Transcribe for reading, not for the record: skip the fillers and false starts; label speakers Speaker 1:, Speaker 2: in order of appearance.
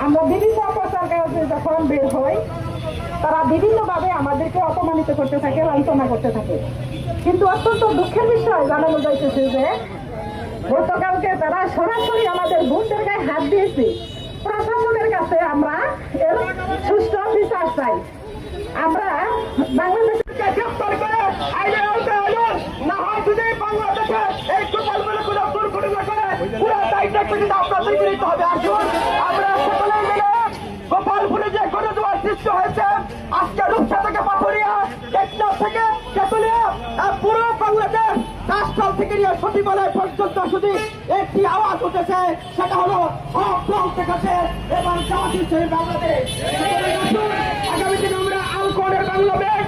Speaker 1: আমরা বিভিন্ন অপচার কাজে যখন বের হই তারা বিভিন্নভাবে আমাদেরকে অপমানিত করতে থাকে, লাঞ্ছনা করতে থাকে। কিন্তু অত্যন্ত দুঃখের বিষয় জানানো যাইতেছে যে গতকালকে তারা সরাসরি আমাদের বোনদের গায়ে হাত দিয়েছে। প্রশাসনের কাছে আমরা এর সুষ্ঠু বিচার চাই। আমরা বাংলাদেশকে গ্রেফতার করে আইনের আওতায় আনুন, না হয় যদি বাংলাদেশে এই গোপালগুলো কোনো দুর্ঘটনা করে পুরো দায়িত্বটা কিন্তু আপনাদেরকে নিতে হবে। আসুন আমরা সকলে মিলে গোপালপুরে যে গণজোয়ার সৃষ্টি হয়েছে, আজকে রূপসা থেকে পাথরিয়া, টেকনাফ থেকে তেতুলিয়া, পুরো বাংলাদেশ রাষ্ট্রাল থেকে নিয়ে সচিবালয় পর্যন্ত শুধু একটি আওয়াজ উঠেছে, সেটা হলো হক রং দেখাচ্ছে এবং জামাত ইসলামী বাংলাদেশ। আগামী দিনে আমরা আলকোহলের বাংলাদেশ